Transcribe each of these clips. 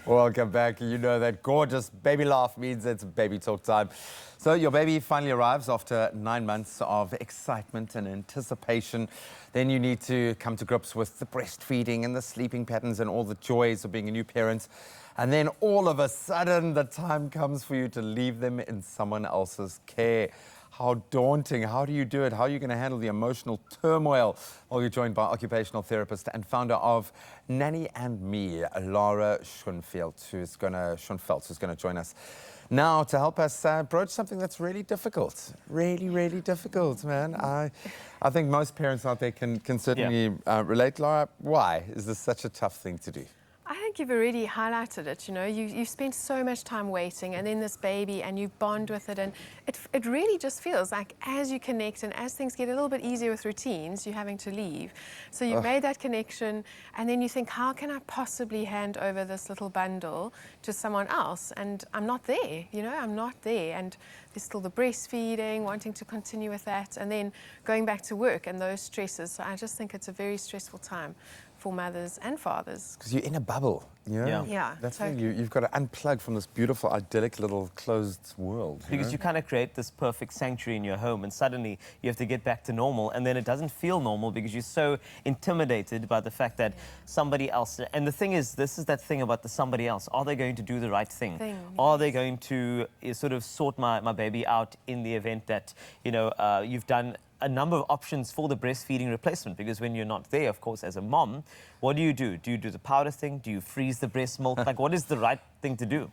Welcome back. You know that gorgeous baby laugh means it's baby talk time. So your baby finally arrives after 9 months of excitement and anticipation. Then you need to come to grips with the breastfeeding and the sleeping patterns and all the joys of being a new parent. And then all of a sudden, the time comes for you to leave them in someone else's care. How daunting. How do you do it? How are you going to handle the emotional turmoil? Well, you're joined by occupational therapist and founder of Nanny and Me, Lara Schoenfeld, who's going to join us now to help us broach something that's really difficult. Really difficult, man. I think most parents out there can certainly relate. Lara, why is this such a tough thing to do? I think you've already highlighted it. You know, you've spent so much time waiting, and then this baby, and you bond with it, and it really just feels like as you connect and as things get a little bit easier with routines, you're having to leave. So you've made that connection, and then you think, how can I possibly hand over this little bundle to someone else? And I'm not there, you know, I'm not there. And there's still the breastfeeding, wanting to continue with that, and then going back to work and those stresses. So I just think it's a very stressful time for mothers and fathers. Because you're in a bubble, you know? Yeah. That's totally. You've got to unplug from this beautiful, idyllic little closed world. Because you kind of create this perfect sanctuary in your home, and suddenly you have to get back to normal, and then it doesn't feel normal because you're so intimidated by the fact that somebody else... And the thing is, this is that thing about the somebody else. Are they going to do the right thing? Are they going to sort of sort my baby out in the event that, you know, you've done a number of options for the breastfeeding replacement? Because when you're not there, of course, as a mom, what do? Do you do the powder thing? Do you freeze the breast milk? Like, what is the right thing to do?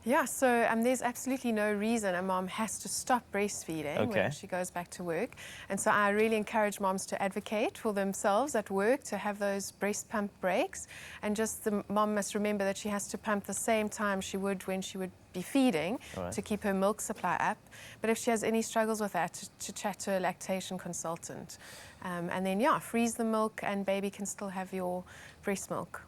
Yeah, so there's absolutely no reason a mom has to stop breastfeeding when she goes back to work. And so I really encourage moms to advocate for themselves at work to have those breast pump breaks. And just the mom must remember that she has to pump the same time she would when she would be feeding to keep her milk supply up. But if she has any struggles with that, to chat to a lactation consultant. And then, freeze the milk and baby can still have your breast milk.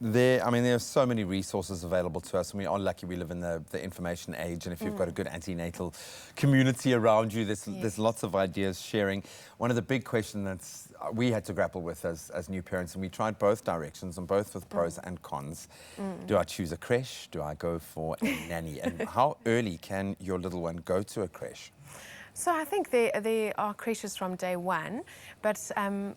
There are so many resources available to us, and we are lucky we live in the information age, and if you've got a good antenatal community around you, there's lots of ideas sharing. One of the big questions that we had to grapple with as new parents, and we tried both directions, and both with pros and cons. Do I choose a creche? Do I go for a nanny? And how early can your little one go to a creche? So I think there are creches from day one, but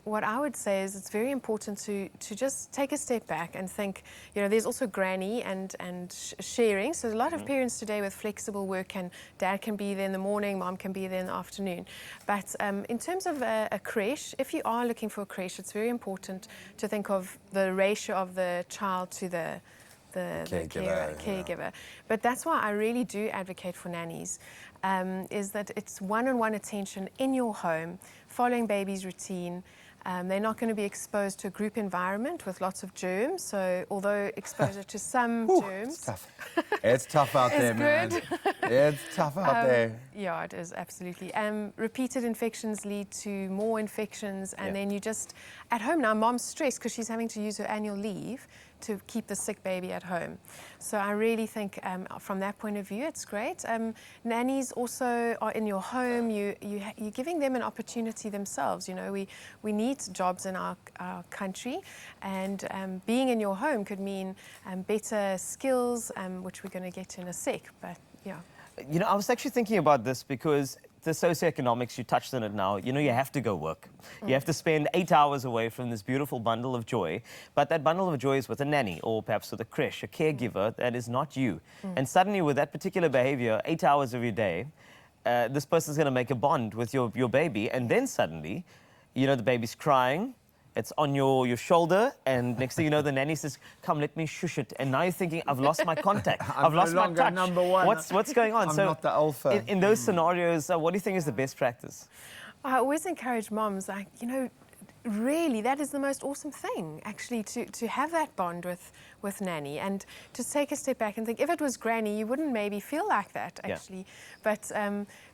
what I would say is it's very important to just take a step back and think, you know, there's also granny and sharing. So a lot of parents today with flexible work, and dad can be there in the morning, mom can be there in the afternoon. But in terms of a creche, if you are looking for a creche, it's very important to think of the ratio of the child to the caregiver. But that's why I really do advocate for nannies, is that it's one-on-one attention in your home, following baby's routine. They're not going to be exposed to a group environment with lots of germs. So although exposure to some germs... It's tough. It's tough out there, man. It's tough out there. Yeah, it is, absolutely. Repeated infections lead to more infections, and then you just... At home now, mom's stressed because she's having to use her annual leave to keep the sick baby at home. So I really think from that point of view, it's great. Nannies also are in your home. You're giving them an opportunity themselves. You know, we need jobs in our country, and being in your home could mean better skills, which we're going to get to in a sec, but yeah. You know, I was actually thinking about this because the socioeconomics, you touched on it now, you know, you have to go work. You have to spend 8 hours away from this beautiful bundle of joy, but that bundle of joy is with a nanny or perhaps with a creche, a caregiver that is not you. And suddenly with that particular behavior, 8 hours of your day, this person's going to make a bond with your baby, and then suddenly, you know, the baby's crying, it's on your shoulder, and next thing you know, the nanny says, come, let me shush it. And now you're thinking, I've lost my contact. I've lost my touch. Number one. What's going on? I'm not the alpha. In those scenarios, what do you think is the best practice? I always encourage moms, like, you know, really, that is the most awesome thing, actually, to have that bond with nanny, and to take a step back and think, if it was granny, you wouldn't maybe feel like that, actually. But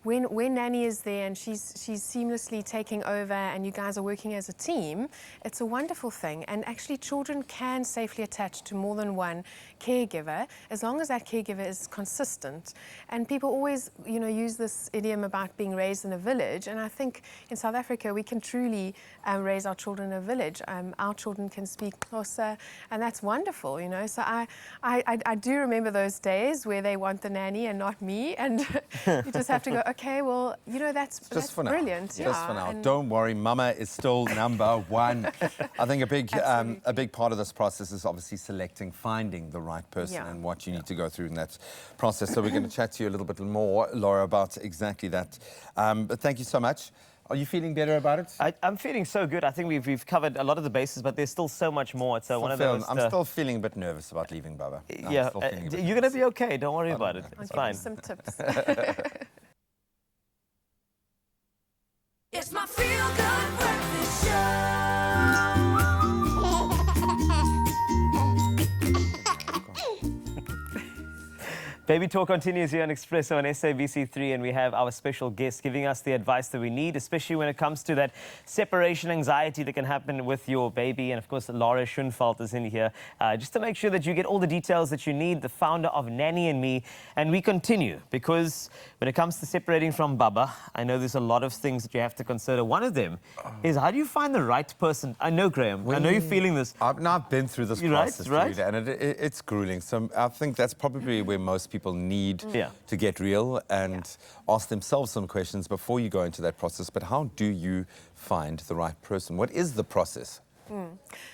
when Nanny is there and she's seamlessly taking over and you guys are working as a team, it's a wonderful thing. And actually children can safely attach to more than one caregiver as long as that caregiver is consistent. And people always, you know, use this idiom about being raised in a village. And I think in South Africa we can truly raise our children in a village. Our children can speak Xhosa, and that's wonderful, you know. So I do remember those days where they want the nanny and not me, and you just have to go, okay, well, you know, that's for brilliant. now. Yeah. Just for now. Don't worry, Mama is still number one. I think a big part of this process is obviously finding the right person and what you need to go through in that process. So we're going to chat to you a little bit more, Lara, about exactly that. But thank you so much. Are you feeling better about it? I'm feeling so good. I think we've covered a lot of the bases, but there's still so much more. It's one of those. I'm still feeling a bit nervous about leaving Baba. Yeah, you're going to be okay. Don't worry about it. It's fine. Some tips. It's my feel-good breakfast show. Baby Talk continues here on Expresso on SABC3, and we have our special guest giving us the advice that we need, especially when it comes to that separation anxiety that can happen with your baby. And of course, Lara Schoenfeld is in here just to make sure that you get all the details that you need, the founder of Nanny and Me. And we continue because when it comes to separating from Baba, I know there's a lot of things that you have to consider. One of them is, how do you find the right person? I know, Graham, I know you're feeling this. I've been through this process, right? dude, and it's grueling. So I think that's probably where most people need to get real and ask themselves some questions before you go into that process. But how do you find the right person? What is the process?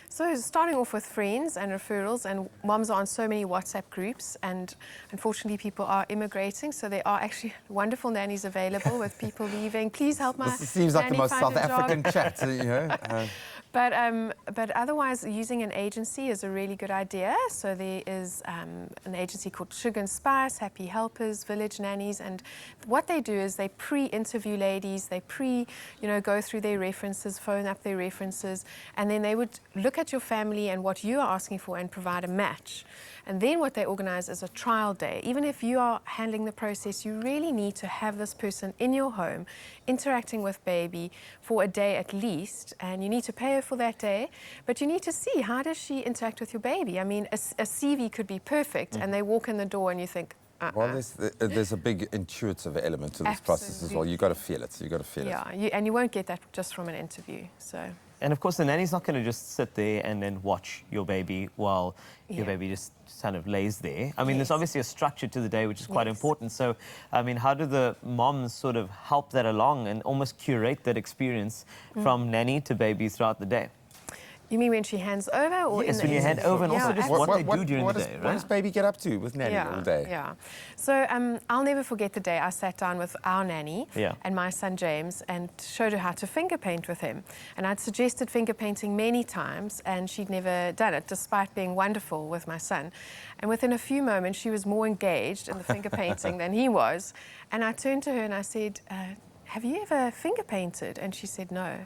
So starting off with friends and referrals, and moms are on so many WhatsApp groups, and unfortunately people are immigrating, so there are actually wonderful nannies available with people leaving. Please help my This seems like the nanny most find South a job. African chat, you know. But otherwise, using an agency is a really good idea. So there is an agency called Sugar and Spice, Happy Helpers, Village Nannies, and what they do is they pre-interview ladies, they go through their references, phone up their references, and then they would look at your family and what you are asking for and provide a match. And then what they organize is a trial day. Even if you are handling the process, you really need to have this person in your home, interacting with baby for a day at least, and you need to pay her for that day, but you need to see, how does she interact with your baby? I mean, a CV could be perfect, and they walk in the door and you think, Well, there's a big intuitive element to this process as well. You've got to feel it. You've got to feel it. Yeah, and you won't get that just from an interview. So. And of course, the nanny's not going to just sit there and then watch your baby while your baby just kind of lays there. I mean, there's obviously a structure to the day, which is quite important. So, I mean, how do the moms sort of help that along and almost curate that experience from nanny to baby throughout the day? You mean when she hands over, or yes, when you hand over, and also just what they do during the day, right? What does baby get up to with Nanny all day? Yeah. So I'll never forget the day I sat down with our nanny and my son James and showed her how to finger paint with him. And I'd suggested finger painting many times, and she'd never done it, despite being wonderful with my son. And within a few moments, she was more engaged in the finger painting than he was. And I turned to her and I said, have you ever finger painted? And she said no.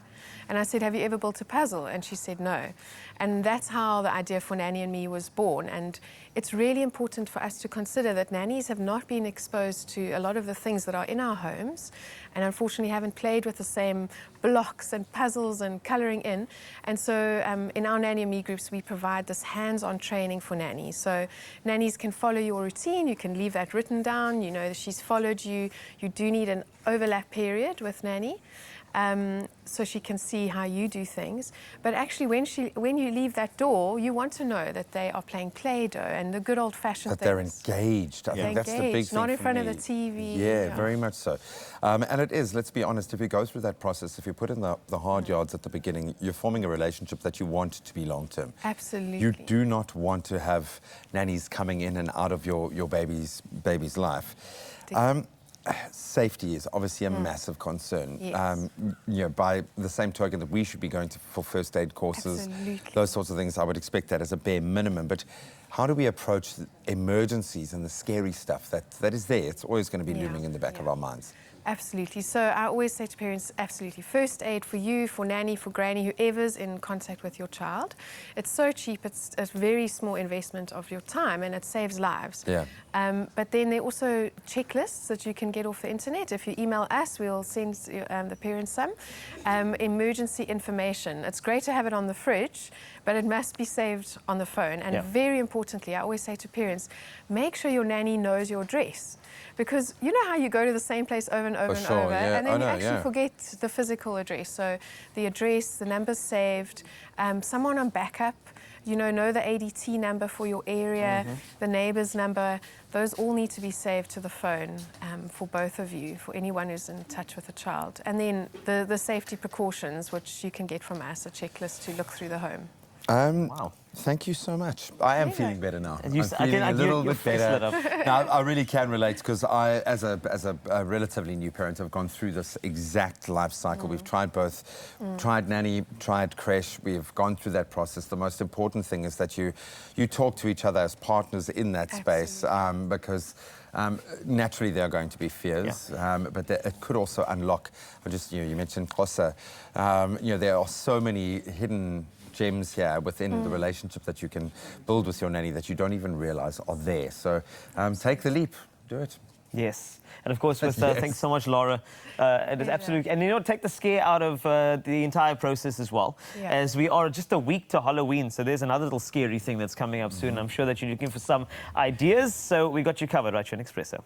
And I said, have you ever built a puzzle? And she said no. And that's how the idea for Nanny and Me was born. And it's really important for us to consider that nannies have not been exposed to a lot of the things that are in our homes, and unfortunately haven't played with the same blocks and puzzles and colouring in. And so in our Nanny and Me groups, we provide this hands-on training for nannies. So nannies can follow your routine. You can leave that written down. You know that she's followed you. You do need an overlap period with Nanny. So she can see how you do things. But actually, when you leave that door, you want to know that they are playing Play-Doh and the good old-fashioned things. That they're engaged. I think that's the big thing not in for front me. of the TV. Yeah, very much so. And it is, let's be honest, if you go through that process, if you put in the hard yards at the beginning, you're forming a relationship that you want to be long-term. Absolutely. You do not want to have nannies coming in and out of your baby's life. Safety is obviously a massive concern. Yes. You know, by the same token that we should be going for first aid courses, Absolutely. those sorts of things, I would expect that as a bare minimum. But how do we approach emergencies and the scary stuff that is there. It's always going to be looming in the back of our minds. Absolutely. So I always say to parents, absolutely, first aid for you, for nanny, for granny, whoever's in contact with your child. It's so cheap. It's a very small investment of your time, and it saves lives. Yeah. But then there are also checklists that you can get off the internet. If you email us, we'll send the parents some. Emergency information. It's great to have it on the fridge, but it must be saved on the phone. And very importantly, I always say to parents, make sure your nanny knows your address. Because you know how you go to the same place over and over and over, and then you actually forget the physical address. So the address, the number's saved, someone on backup, know the ADT number for your area, the neighbour's number. Those all need to be saved to the phone for both of you, for anyone who's in touch with a child. And then the safety precautions, which you can get from us, a checklist to look through the home. Wow. Thank you so much. I am feeling better now. You, I'm feeling a little bit better. Lit Now, I really can relate because I, as a relatively new parent, have gone through this exact life cycle. We've tried both, tried nanny, tried creche. We've gone through that process. The most important thing is that you talk to each other as partners in that space because naturally there are going to be fears, but it could also unlock. You mentioned Xhosa. There are so many hidden gems here within the relationship that you can build with your nanny that you don't even realize are there. So take the leap, do it. Yes. And of course, thanks so much, Lara. It is absolutely, and take the scare out of the entire process as well, as we are just a week to Halloween. So there's another little scary thing that's coming up soon. I'm sure that you're looking for some ideas. So we got you covered right here on Expresso.